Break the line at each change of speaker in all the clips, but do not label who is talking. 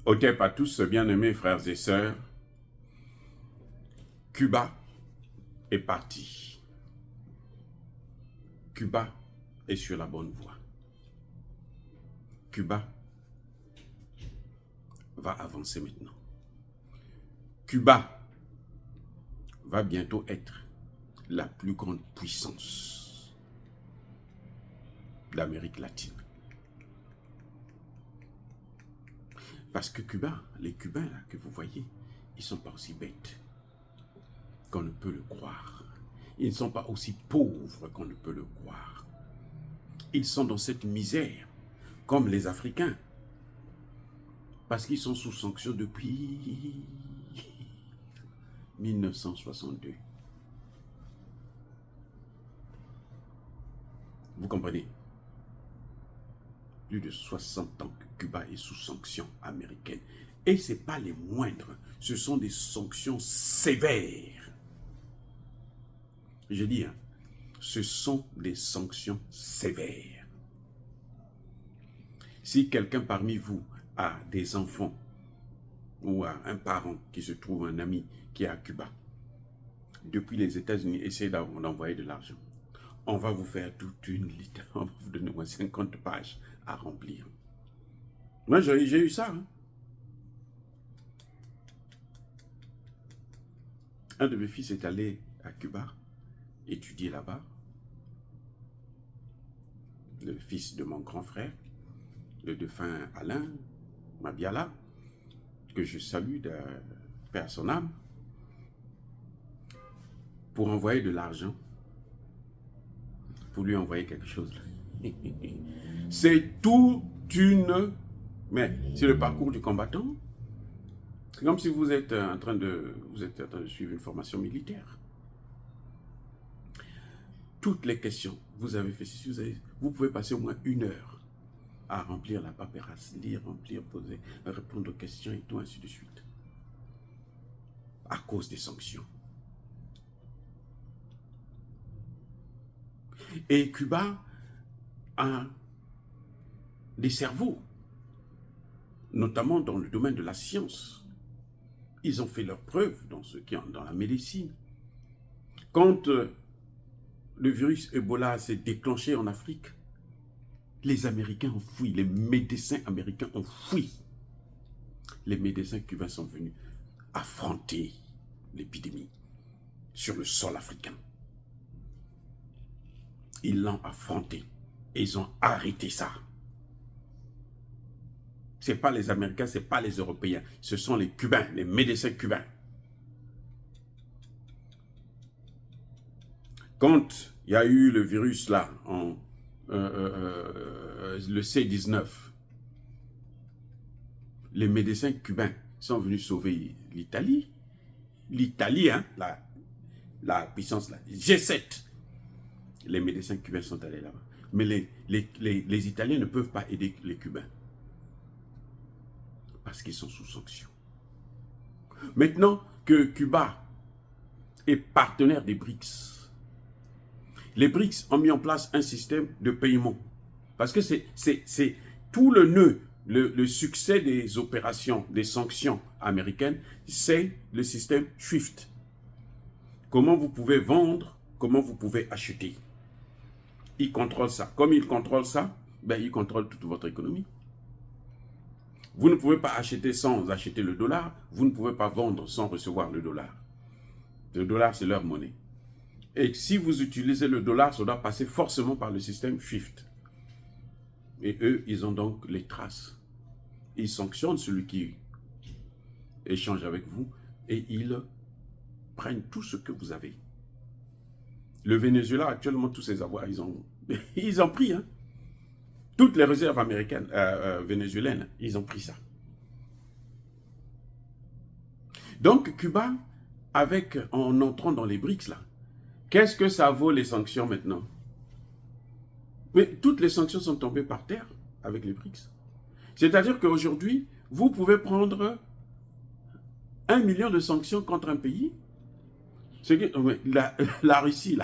Otep à tous, bien-aimés frères et sœurs, Cuba est parti. Cuba est sur la bonne voie. Cuba va avancer maintenant. Cuba va bientôt être la plus grande puissance d'Amérique latine. Parce que Cuba, les Cubains là, que vous voyez, ils ne sont pas aussi bêtes qu'on ne peut le croire. Ils ne sont pas aussi pauvres qu'on ne peut le croire. Ils sont dans cette misère, comme les Africains, parce qu'ils sont sous sanction depuis 1962. Vous comprenez? Plus de 60 ans que Cuba est sous sanctions américaines. Et ce n'est pas les moindres, ce sont des sanctions sévères. Je dis, ce sont des sanctions sévères. Si quelqu'un parmi vous a des enfants ou a un parent qui se trouve, un ami qui est à Cuba, depuis les États-Unis, essayez d'envoyer de l'argent. On va vous faire toute une liste, on va vous donner 50 pages à remplir. Moi, j'ai eu ça. Un de mes fils est allé à Cuba, étudier là-bas. Le fils de mon grand frère, le défunt Alain Mabiala, que je salue de paix à son âme, pour envoyer de l'argent, pour lui envoyer quelque chose. C'est toute une... Mais c'est le parcours du combattant. C'est comme si vous êtes en train de suivre une formation militaire. Toutes les questions, vous avez fait, vous pouvez passer au moins 1 heure à remplir la paperasse, lire, remplir, poser, répondre aux questions et tout, ainsi de suite. À cause des sanctions. Et Cuba a des cerveaux, notamment dans le domaine de la science. Ils ont fait leurs preuves dans la médecine. Quand le virus Ebola s'est déclenché en Afrique, les Américains ont fui, les médecins américains ont fui. Les médecins cubains sont venus affronter l'épidémie sur le sol africain. Ils l'ont affronté et ils ont arrêté ça. Ce n'est pas les Américains, ce n'est pas les Européens, ce sont les Cubains, les médecins cubains. Quand il y a eu le virus là, le C-19, les médecins cubains sont venus sauver l'Italie. L'Italie, hein, la puissance là, G7. Les médecins cubains sont allés là-bas. Mais les Italiens ne peuvent pas aider les Cubains. Parce qu'ils sont sous sanction. Maintenant que Cuba est partenaire des BRICS, les BRICS ont mis en place un système de paiement. Parce que c'est tout le nœud, le succès des opérations, des sanctions américaines, c'est le système SWIFT. Comment vous pouvez vendre, comment vous pouvez acheter. Ils contrôlent ça. Comme ils contrôlent ça, ben, ils contrôlent toute votre économie. Vous ne pouvez pas acheter sans acheter le dollar. Vous ne pouvez pas vendre sans recevoir le dollar. Le dollar, c'est leur monnaie. Et si vous utilisez le dollar, ça doit passer forcément par le système SWIFT. Et eux, ils ont donc les traces. Ils sanctionnent celui qui échange avec vous et ils prennent tout ce que vous avez. Le Venezuela, actuellement, tous ses avoirs, ils ont pris, hein. Toutes les réserves américaines, vénézuéliennes, ils ont pris ça. Donc, Cuba, en entrant dans les BRICS, là, qu'est-ce que ça vaut les sanctions maintenant? Mais toutes les sanctions sont tombées par terre avec les BRICS. C'est-à-dire qu'aujourd'hui, vous pouvez prendre 1 million de sanctions contre un pays. La Russie,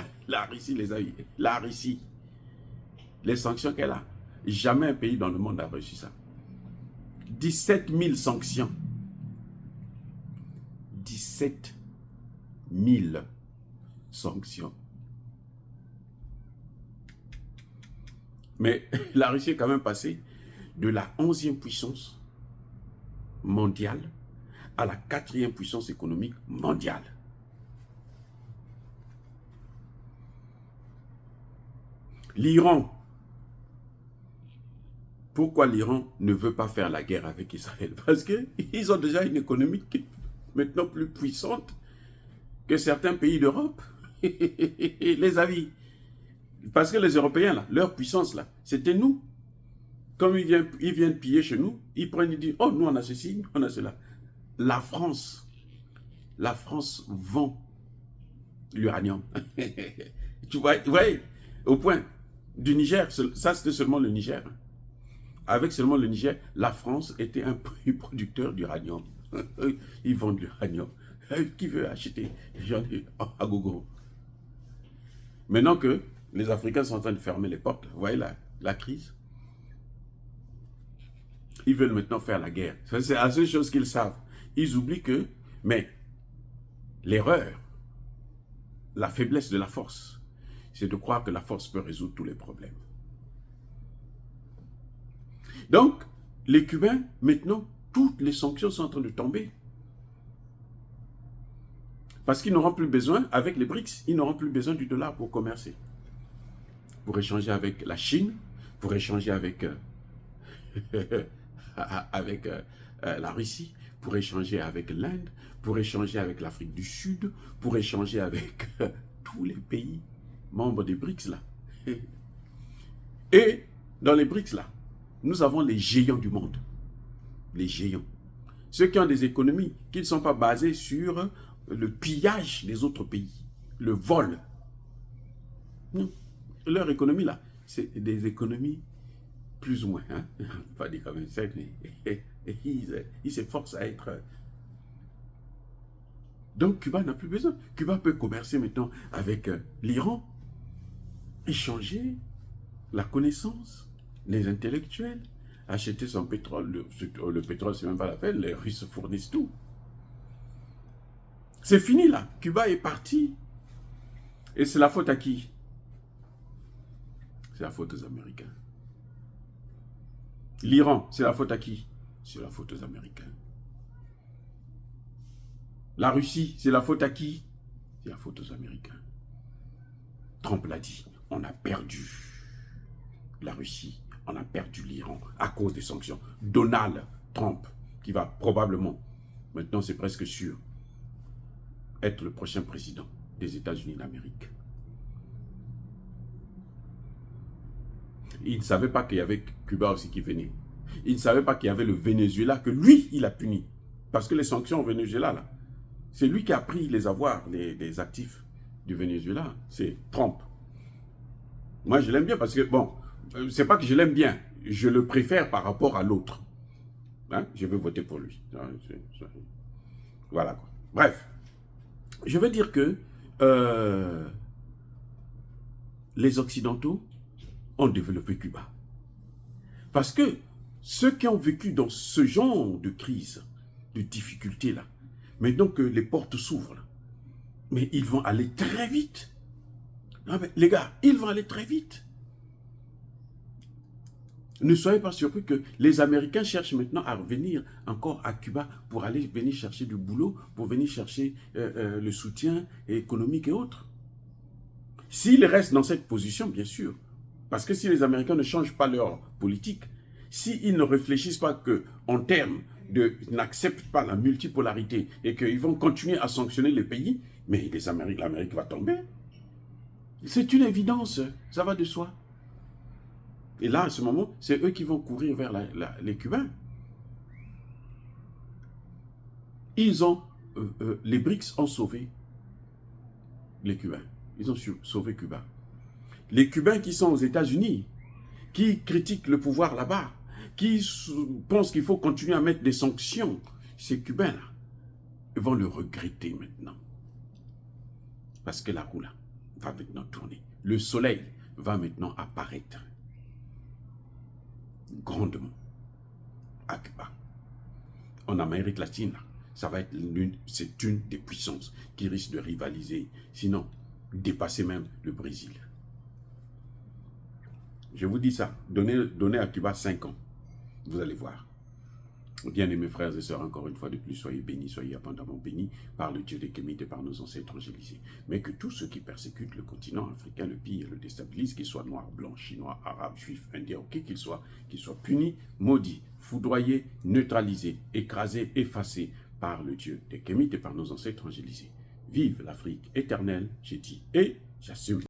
les amis, la Russie, les sanctions qu'elle a, jamais un pays dans le monde n'a reçu ça. 17 000 sanctions. 17 000 sanctions. Mais la Russie est quand même passée de la 11e puissance mondiale à la 4e puissance économique mondiale. L'Iran. Pourquoi l'Iran ne veut pas faire la guerre avec Israël? Parce qu'ils ont déjà une économie qui est maintenant plus puissante que certains pays d'Europe. Les amis. Parce que les Européens, là, leur puissance, là, c'était nous. Comme ils viennent piller chez nous, ils prennent et disent, oh, nous, on a ceci, on a cela. La France vend l'uranium. Tu vois, vous voyez, au point du Niger, ça c'était seulement le Niger. Avec seulement le Niger, la France était un producteur d'uranium. Ils vendent l'uranium. Qui veut acheter? J'en ai à gogo. Maintenant que les Africains sont en train de fermer les portes, vous voyez la crise? Ils veulent maintenant faire la guerre. C'est la seule chose qu'ils savent. Ils oublient que, mais l'erreur, la faiblesse de la force, c'est de croire que la force peut résoudre tous les problèmes. Donc, les Cubains, maintenant, toutes les sanctions sont en train de tomber. Parce qu'ils n'auront plus besoin, avec les BRICS, ils n'auront plus besoin du dollar pour commercer. Pour échanger avec la Chine, pour échanger avec, la Russie, pour échanger avec l'Inde, pour échanger avec l'Afrique du Sud, pour échanger avec tous les pays membres des BRICS là. Et dans les BRICS là, nous avons les géants du monde. Les géants. Ceux qui ont des économies qui ne sont pas basées sur le pillage des autres pays, le vol. Non. Leur économie là, c'est des économies plus ou moins, hein? Pas dire comme ça, mais ils s'efforcent à être. Donc Cuba n'a plus besoin. Cuba peut commercer maintenant avec l'Iran, échanger la connaissance, les intellectuels, acheter son pétrole. Le pétrole, c'est même pas la peine, les Russes fournissent tout. C'est fini là. Cuba est parti. Et c'est la faute à qui? C'est la faute aux Américains. L'Iran, c'est la faute à qui? C'est la faute aux Américains. La Russie, c'est la faute à qui? C'est la faute aux Américains. Trump l'a dit, on a perdu la Russie, on a perdu l'Iran à cause des sanctions. Donald Trump, qui va probablement, maintenant c'est presque sûr, être le prochain président des États-Unis d'Amérique. Il ne savait pas qu'il y avait Cuba aussi qui venait. Il ne savait pas qu'il y avait le Venezuela, que lui, il a puni. Parce que les sanctions au Venezuela, là, c'est lui qui a pris les avoirs, les actifs du Venezuela. C'est Trump. Moi, je l'aime bien parce que, bon, c'est pas que je l'aime bien. Je le préfère par rapport à l'autre. Hein? Je veux voter pour lui. Voilà, quoi. Bref. Je veux dire que les Occidentaux ont développé Cuba. Parce que ceux qui ont vécu dans ce genre de crise, de difficulté là, maintenant que les portes s'ouvrent, mais ils vont aller très vite. Non, mais les gars, ils vont aller très vite. Ne soyez pas surpris que les Américains cherchent maintenant à revenir encore à Cuba pour aller venir chercher du boulot, pour venir chercher le soutien économique et autres. S'ils restent dans cette position, bien sûr, parce que si les Américains ne changent pas leur politique, s'ils ne réfléchissent pas qu'en termes n'acceptent pas la multipolarité et qu'ils vont continuer à sanctionner les pays, mais l'Amérique va tomber. C'est une évidence, ça va de soi. Et là, à ce moment, c'est eux qui vont courir vers les Cubains. Les BRICS ont sauvé les Cubains. Ils ont sauvé Cuba. Les Cubains qui sont aux États-Unis, qui critiquent le pouvoir là-bas, qui pensent qu'il faut continuer à mettre des sanctions, ces Cubains-là, ils vont le regretter maintenant. Parce que la roue là va maintenant tourner. Le soleil va maintenant apparaître grandement à Cuba. en Amérique latine, là, ça va être c'est une des puissances qui risque de rivaliser, sinon dépasser même le Brésil. Je vous dis ça, donnez à Cuba 5 ans, vous allez voir. Bien-aimés frères et sœurs, encore une fois de plus, soyez bénis, soyez abondamment bénis par le Dieu des Kémites et par nos ancêtres angélisés. Mais que tous ceux qui persécutent le continent africain, le pillent et le déstabilisent, qu'ils soient noirs, blancs, chinois, arabes, juifs, indiens, qui qu'ils soient punis, maudits, foudroyés, neutralisés, écrasés, effacés par le Dieu des Kémites et par nos ancêtres angélisés. Vive l'Afrique éternelle, j'ai dit, et j'assume.